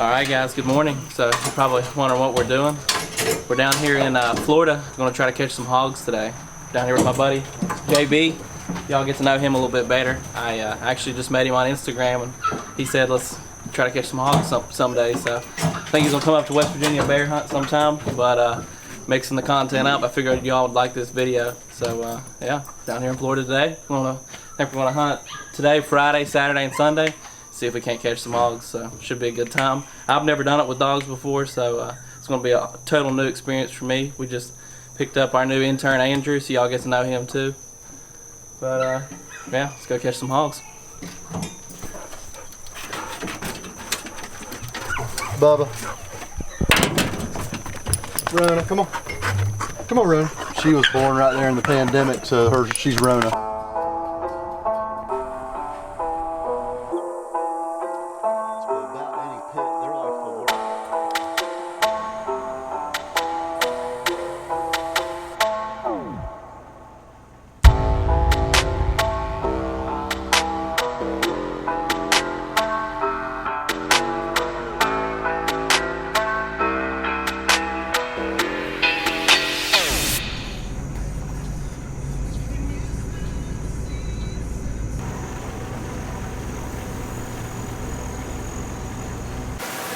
Alright guys, good morning. So you're probably wondering what we're doing. We're down here in Florida. Going to try to catch some hogs today. Down here with my buddy JB. Y'all get to know him a little bit better. I actually just met him on Instagram and he said let's try to catch some hogs someday. So I think he's going to come up to West Virginia bear hunt sometime. But mixing the content up, I figured y'all would like this video. So yeah, down here in Florida today. I think we're going to hunt today, Friday, Saturday, and Sunday. See if we can't catch some hogs, so should be a good time. I've never done it with dogs before, so it's going to be a total new experience for me. We just picked up our new intern Andrew, so y'all get to know him too. But yeah, let's go catch some hogs. Bubba. Rona, come on. Come on, Rona. She was born right there in the pandemic, so she's Rona.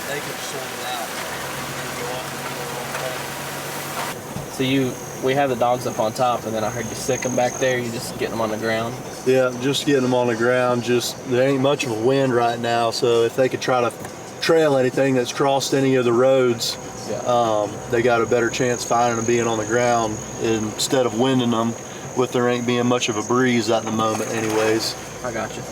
They could sort it out and go off. So we have the dogs up on top, and then I heard you sick them back there. You just getting them on the ground? Yeah, just getting them on the ground. Just there ain't much of a wind right now, so if they could try to trail anything that's crossed any of the roads, yeah. They got a better chance finding them being on the ground instead of winding them with there ain't being much of a breeze at the moment anyways. I got you.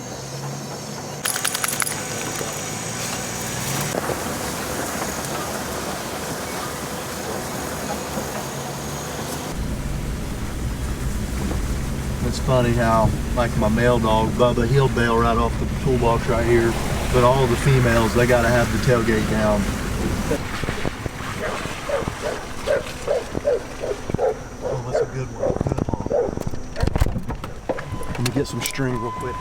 It's funny how, like my male dog, Bubba, he'll bail right off the toolbox right here, but all the females, they gotta have the tailgate down. Oh, that's a good one, good one. Let me get some string real quick.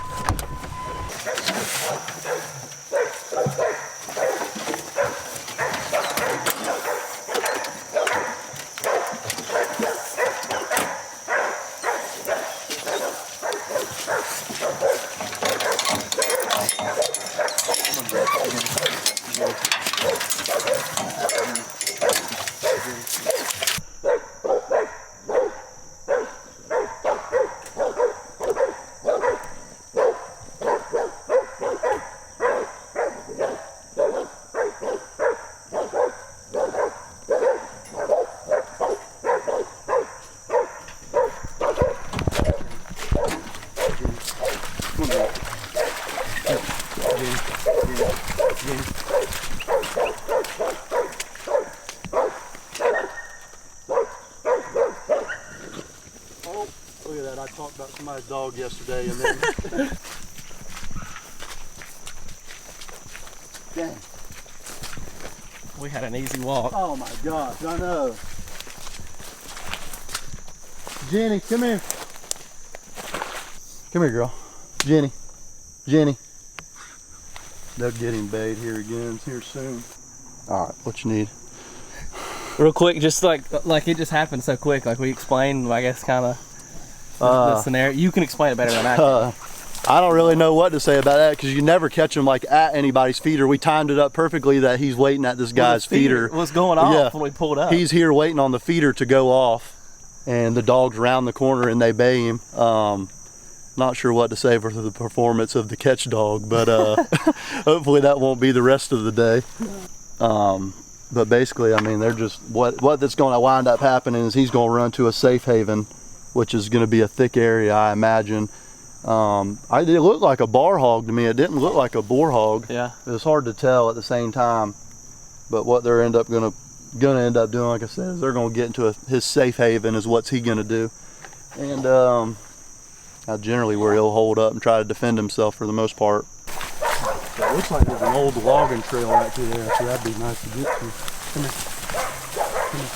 Oh, look at that. I talked about somebody's dog yesterday and then... Dang. We had an easy walk. Oh my gosh, I know. Jenny, come here. Come here, girl. Jenny. Jenny. They'll get him bayed here again. It's here soon. All right, what you need? Real quick, just like it just happened so quick. Like we explained, I guess, kind of the scenario. You can explain it better than I can. I don't really know what to say about that because you never catch him like at anybody's feeder. We timed it up perfectly that he's waiting at this guy's feeder. Was going off when we pulled up. He's here waiting on the feeder to go off, and the dog's round the corner and they bay him. Not sure what to say for the performance of the catch dog, but hopefully that won't be the rest of the day. But basically, I mean, they're just what that's going to wind up happening is he's going to run to a safe haven, which is going to be a thick area, I imagine. It looked like a bar hog to me. It didn't look like a boar hog. Yeah. It was hard to tell at the same time. But what they're gonna end up doing, like I said, is they're gonna get into his safe haven. Is what's he gonna do, and generally where he'll hold up and try to defend himself for the most part. So it looks like there's an old logging trail right through there, so that'd be nice to get to. Come here. Come here.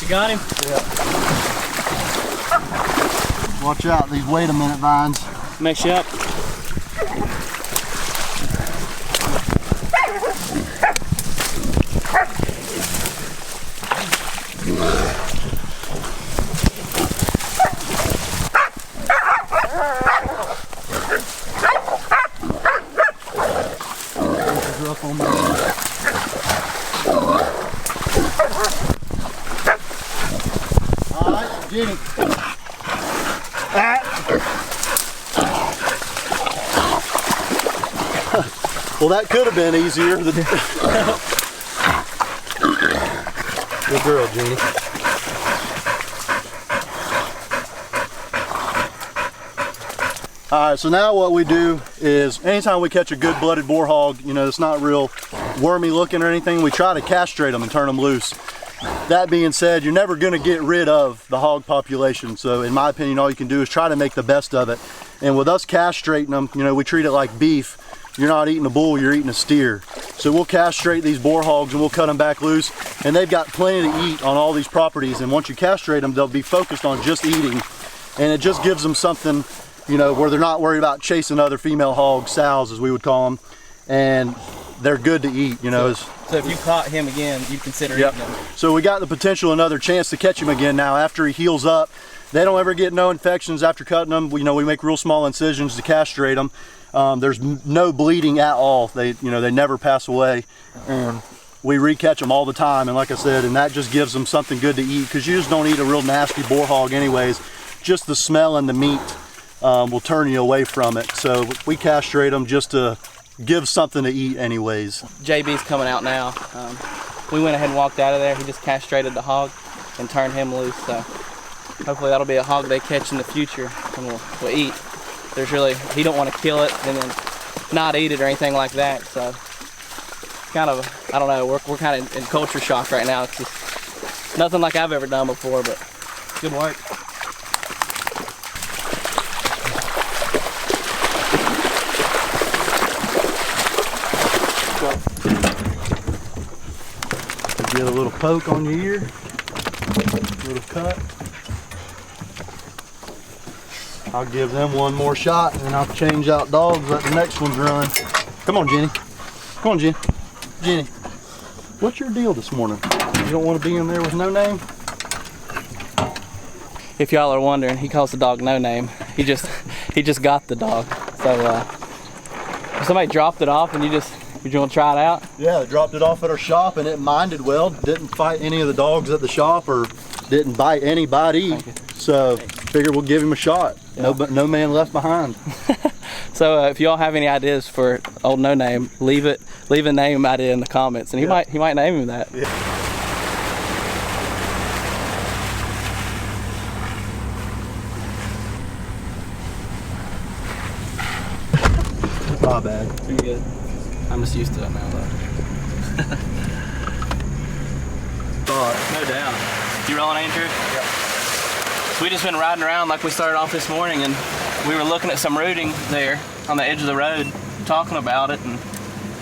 got him? Yeah. Watch out, these wait a minute vines. Mess you up. Up on me. All right, Jenny. Well, that could have been easier. Good girl, Jenny. All right, so now what we do is anytime we catch a good blooded boar hog, you know, it's not real wormy looking or anything, we try to castrate them and turn them loose. That being said, you're never going to get rid of the hog population. So in my opinion, all you can do is try to make the best of it. And with us castrating them, you know, we treat it like beef. You're not eating a bull, you're eating a steer. So we'll castrate these boar hogs and we'll cut them back loose. And they've got plenty to eat on all these properties. And once you castrate them, they'll be focused on just eating. And it just gives them something, you know, where they're not worried about chasing other female hogs, sows as we would call them, and they're good to eat, you know. So if you caught him again, you'd consider eating him? So we got the potential another chance to catch him again now after he heals up. They don't ever get no infections after cutting them. You know, we make real small incisions to castrate them. There's no bleeding at all. They never pass away. And we re-catch them all the time, and like I said, and that just gives them something good to eat, because you just don't eat a real nasty boar hog anyways. Just the smell and the meat will turn you away from it. So we castrate them just to give something to eat anyways. JB's coming out now. We went ahead and walked out of there. He just castrated the hog and turned him loose. So hopefully that'll be a hog they catch in the future and we'll eat. He don't want to kill it and then not eat it or anything like that. So kind of, I don't know, we're kind of in culture shock right now. It's just nothing like I've ever done before, but good work. Get a little poke on your ear, a little cut. I'll give them one more shot and then I'll change out dogs, let the next ones run. Come on, Jenny. Come on, Jenny. Jenny, what's your deal this morning? You don't want to be in there with no name? If y'all are wondering, he calls the dog No Name. He just got the dog. So somebody dropped it off and you want to try it out? Yeah, dropped it off at our shop and it minded well. Didn't fight any of the dogs at the shop or didn't bite anybody. So figured we'll give him a shot. Yeah. No man left behind. So if y'all have any ideas for old No Name, leave a name idea in the comments, and he might name him that. Yeah. Not bad. Pretty good. I'm just used to it now, though. No doubt. You rolling, Andrew? Yep. So we just been riding around like we started off this morning, and we were looking at some rooting there on the edge of the road, talking about it, and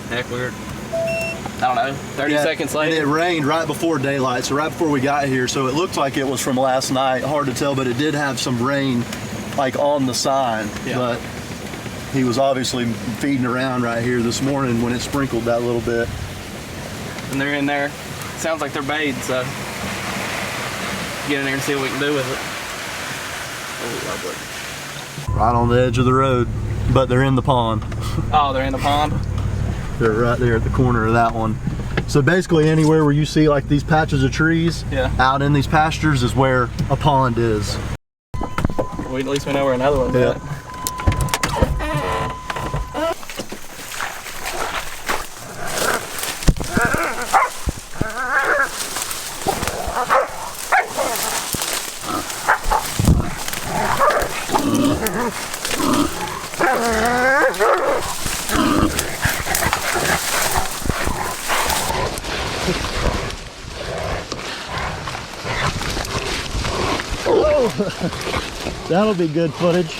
heck, we're, I don't know, 30 seconds later. And it rained right before daylight, so right before we got here, so it looked like it was from last night. Hard to tell, but it did have some rain like on the sign. Yeah. But he was obviously feeding around right here this morning when it sprinkled that little bit. And they're in there. Sounds like they're bayed, so get in there and see what we can do with it. Oh, lovely. Right on the edge of the road, but they're in the pond. Oh, they're in the pond? They're right there at the corner of that one. So basically anywhere where you see like these patches of trees out in these pastures is where a pond is. Well, at least we know where another one's at. That'll be good footage.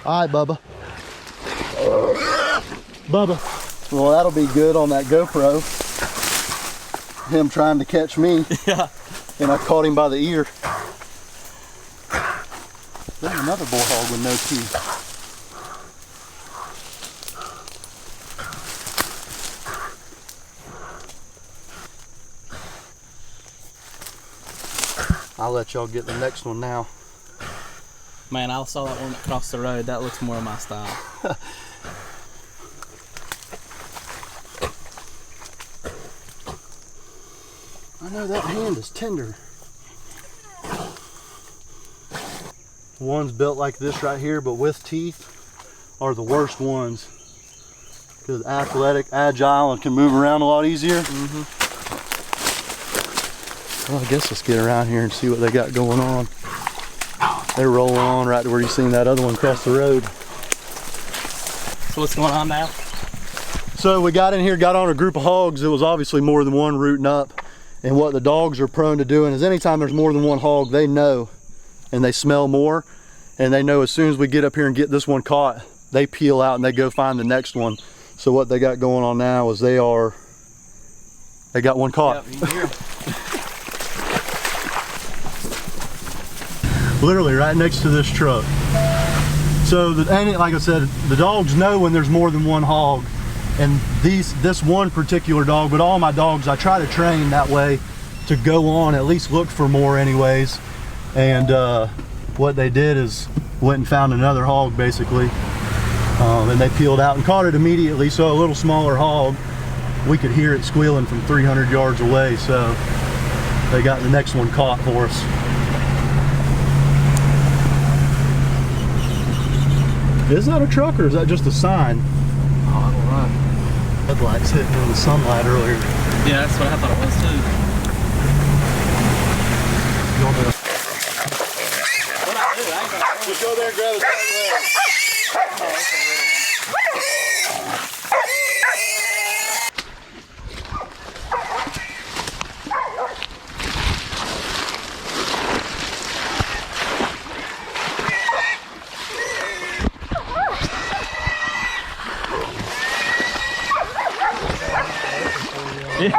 All right, Bubba. Bubba. Well, that'll be good on that GoPro. Him trying to catch me. Yeah. And I caught him by the ear. There's another bull hog with no teeth. I'll let y'all get the next one now. Man, I saw that one across the road. That looks more of my style. I know that hand is tender. Ones built like this right here, but with teeth, are the worst ones. Because athletic, agile, and can move around a lot easier. Well, I guess let's get around here and see what they got going on. They're rolling on right to where you seen that other one cross the road. So what's going on now? So we got in here, got on a group of hogs. It was obviously more than one rooting up. And what the dogs are prone to doing is anytime there's more than one hog, they know and they smell more. And they know as soon as we get up here and get this one caught, they peel out and they go find the next one. So what they got going on now is they got one caught. Yep, you can hear 'em. Literally right next to this truck. So, like I said, the dogs know when there's more than one hog. And this one particular dog, but all my dogs, I try to train that way to go on, at least look for more anyways. And what they did is went and found another hog basically. And they peeled out and caught it immediately. So a little smaller hog, we could hear it squealing from 300 yards away. So they got the next one caught for us. Is that a truck or is that just a sign? Oh, I don't know. Headlights hitting in the sunlight earlier. Yeah, that's what I thought it was too. Just go there and grab his back leg. Yeah.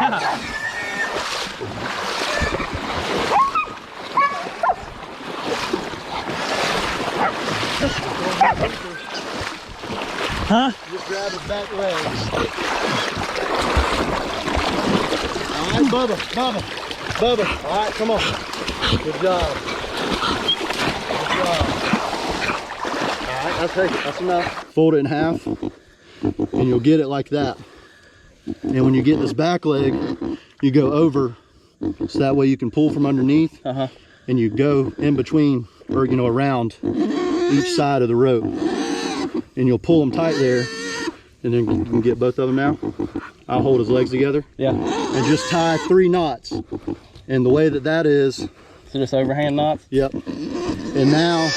Huh? Just grab his back legs. All right, Bubba. All right, come on. Good job. All right, that's enough. Fold it in half, and you'll get it like that. And when you get this back leg, you go over, so that way you can pull from underneath, and you go in between, or around each side of the rope. And you'll pull them tight there, and then you can get both of them now. I'll hold his legs together. Yeah. And just tie 3 knots. And the way that is... So just overhand knots? Yep. And now,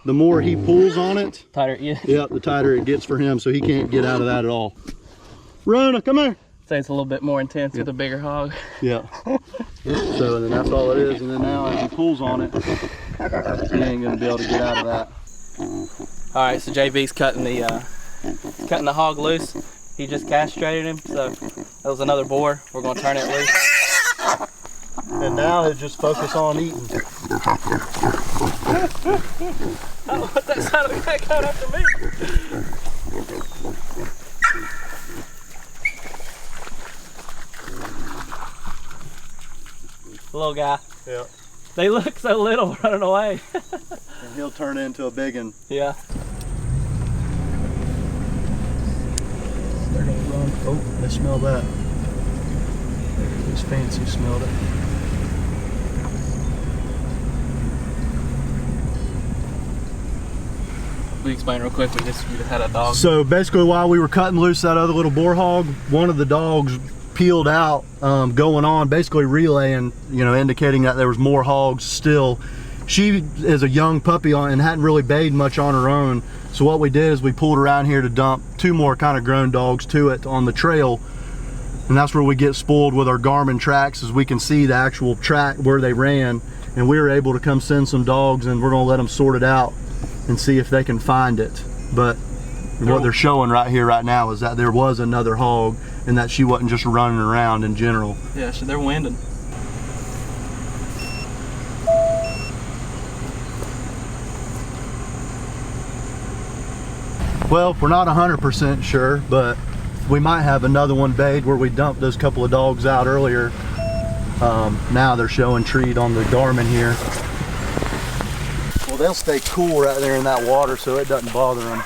the more he pulls on it... Tighter, yeah. Yep, the tighter it gets for him, so he can't get out of that at all. Rona, come here. Say it's a little bit more intense with a bigger hog. Yeah. So, and then that's all it is. And then now as he pulls on it, he ain't gonna be able to get out of that. All right, so JB's cutting the hog loose. He just castrated him, so that was another boar. We're gonna turn it loose. And now he'll just focus on eating. Oh, what that sound of the guy coming after me? The little guy. Yeah. They look so little running away. And he'll turn into a big one. Yeah. They're gonna run. Oh, they smell that. It's fancy smelled it. We explain real quick, we just had a dog. So basically while we were cutting loose that other little boar hog, one of the dogs peeled out, going on, basically relaying, indicating that there was more hogs still. She is a young puppy and hadn't really bayed much on her own. So what we did is we pulled around here to dump 2 more kind of grown dogs to it on the trail. And that's where we get spoiled with our Garmin tracks, as we can see the actual track where they ran. And we were able to come send some dogs, and we're gonna let them sort it out and see if they can find it. But What they're showing right here, right now, is that there was another hog, and that she wasn't just running around in general. Yeah, so they're winding. Well, we're not 100% sure, but we might have another one bayed where we dumped those couple of dogs out earlier. Now they're showing treat on the Garmin here. Well, they'll stay cool right there in that water, so it doesn't bother them.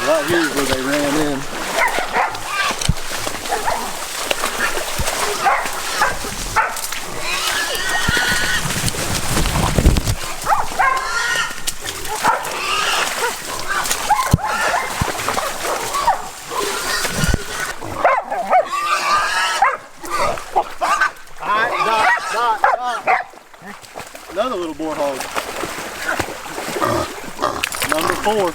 Right here's where they ran in. Another little boar hog. Number 4.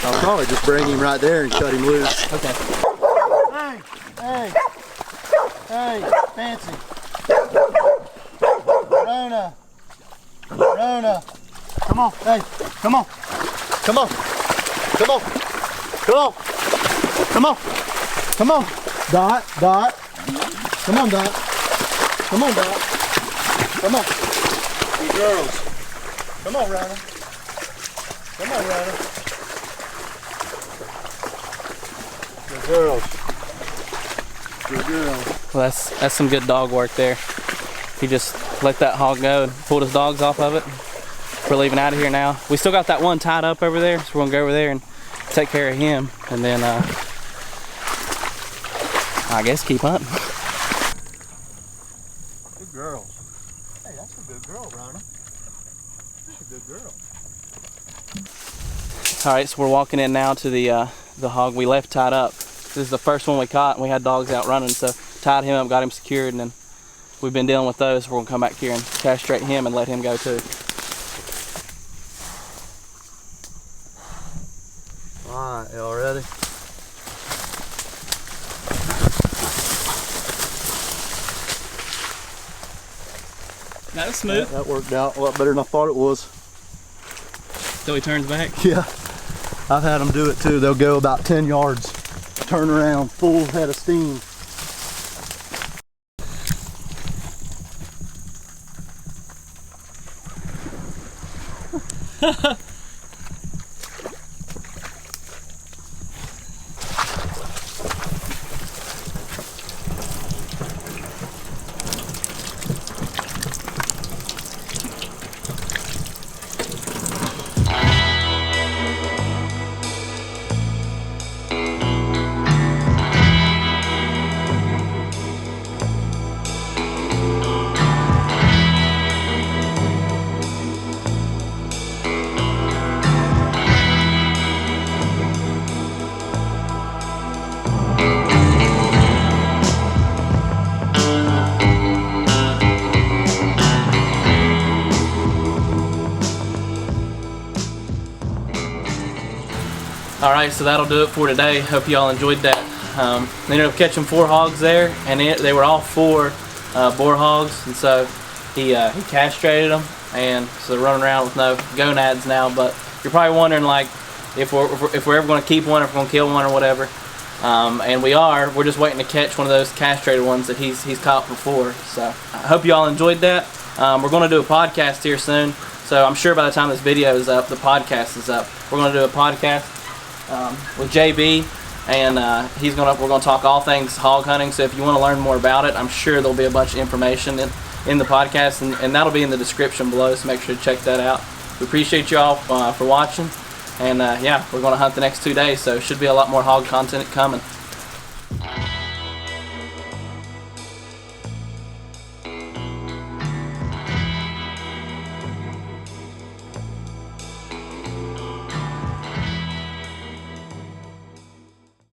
I'll probably just bring him right there and cut him loose. Okay. Hey, hey, hey, Fancy. Rona. Rona. Come on, hey, come on. Come on. Come on. Come on. Come on. Come on. Dot, Dot. Come on, Dot. Come on, Dot. Come on. Good girls. Come on, Rona. Come on, Rona. Good girls. Good girls. Well, that's some good dog work there. He just let that hog go and pulled his dogs off of it. We're leaving out of here now. We still got that one tied up over there, so we're gonna go over there and take care of him, and then I guess keep hunting. Good girls. Hey, that's a good girl, Rona. That's a good girl. All right, so we're walking in now to the hog we left tied up. This is the first one we caught, and we had dogs out running, so tied him up, got him secured, and then we've been dealing with those. We're gonna come back here and castrate him and let him go too. All right, y'all ready? That was smooth. That worked out a lot better than I thought it was. So he turns back. Yeah, I've had them do it too. They'll go about 10 yards, turn around, full head of steam. Alright, so that'll do it for today. Hope y'all enjoyed that. Ended up catching 4 hogs there, and they were all 4 boar hogs, and so he castrated them, and so they're running around with no gonads now. But you're probably wondering, like, if we're ever going to keep one, or if we're going to kill one or whatever. And we're just waiting to catch one of those castrated ones that he's caught before. So I hope y'all enjoyed that. We're going to do a podcast here soon, so I'm sure by the time this video is up, the podcast is up. We're going to do a podcast with JB, and we're going to talk all things hog hunting. So if you want to learn more about it, I'm sure there'll be a bunch of information in the podcast, and that'll be in the description below, so make sure to check that out. We appreciate you all for watching, and yeah, we're going to hunt the next 2 days, so should be a lot more hog content coming.